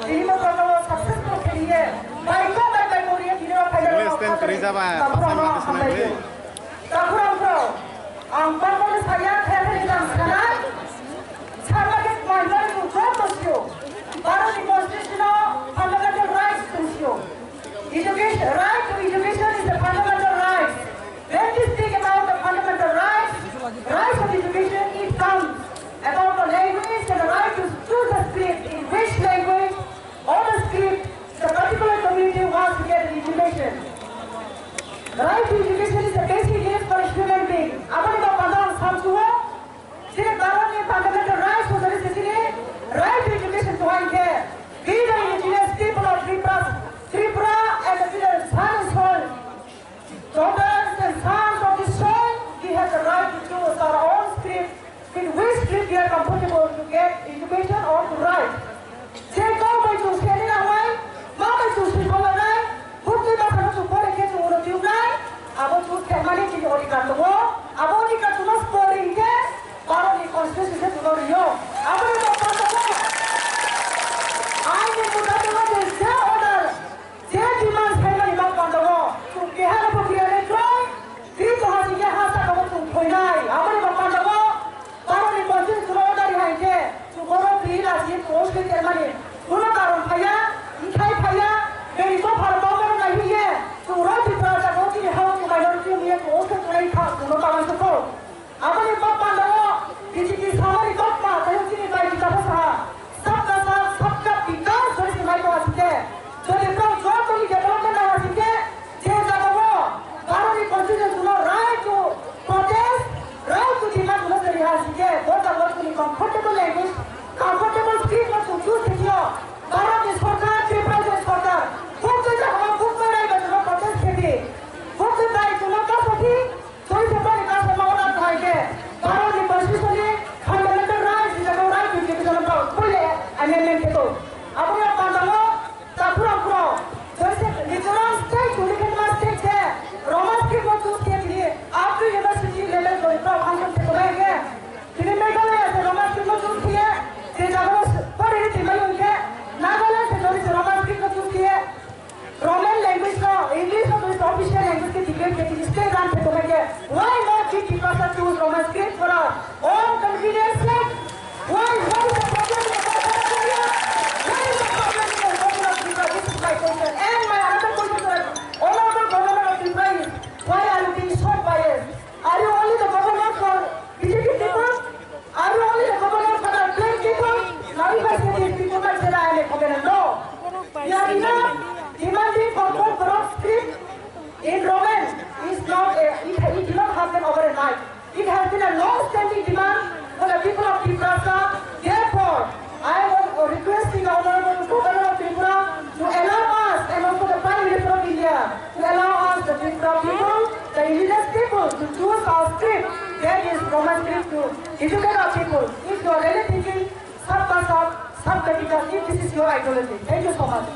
ini mau successful kalian. Baik Korea ini orang kaya orang kaya. Tampurang bro, angpang pun saya kaya dalam sekarang. Cara kita mainan itu betul. Baru di constitutional fundamental rights itu. Education, right to education is a fundamental right. When we speak about the fundamental rights of education, it comes about the language and the right to choose the script in which language or the script the particular community wants to get education. The right to education is a basic need for a human being. Apani ko pandang samsuo, sini baron ni fundamental rights ko dari sini right to education to one care. We the indigenous people of Tripura and the village son and soul, daughters and sons of this soul, we have the right to choose our own script in which script we are comfortable to get education or to write. Say go by to standing away, mom by to sleep all night, put me back on to pour a case of the night, I want to get money to the Origan the war, I want to get to no sporting care, or the constitution to go to you. I want to go to the war. I need to go to the order. Dia demand family mak pandawo, tu kehar apa dia le try, dia tu hasi dia hasa kamu tu koinai, apa ni mak pandawo, baru ni konsen suruh dari hari ke, tu baru beli lagi post ke termani, tu nak karun paya, ikai paya, beri tu farmau baru lagi ye, tu roti peraja roti hawa tu minority ni post ke tuai khas, tu nak kawan suku, apa ni mak pandawo, kisi samari kopma, tahu sini baik kita pasah, sabka vikas dari sini baik awak sini. So the development of our city, change the law. Baru di constitution right to protest, right to demand to the city. Both are working in comfortable language, comfortable speech to choose the law. Baru di sarkar, private sarkar. Book the law, book the right to protest city. Book the right to not city. So it's a very cast of our right. Baru di constitution, fundamental rights is about right to education about full amendment to. Apa yang pandangan? Tampurang bro, जैसे Mizoram state union में state है, Roman state में choose किया लिए, आपकी university level पर इतना function से करेंगे, फिर मेघालय से रोमन स्टेट में चूज किए, फिर जागरूक पर ये टीमें उनके, नागालैंड से जोड़ी से रोमन स्टेट में चूज किए, रोमन लैंग्वेज का, इंग्लिश का तो ऑफिशियल लैंग्वेज के डिबेट के लिए स्टेट रान से करेंगे, why not keep people to choose Roman state for our own convenience sake? Why is the problem? And my other question is, all of the government of Tripura is, why are you being so biased? Are you only the government for BJP people? Are you only the government for the plain people? Now if I say these people might say I am a government. No. You are enough demanding for both broad script in Roman is not it did not happen overnight. It has been a long-standing demand for the people of Tripura. Therefore, I am requesting the Honorable Governor of Tripura to allow us and also the Prime Minister of India to allow us, the Tripura people, the indigenous people, to choose our script. That is Roman script to educate our people. If you are really thinking, sab ka vikas, if this is your ideology. Thank you so much.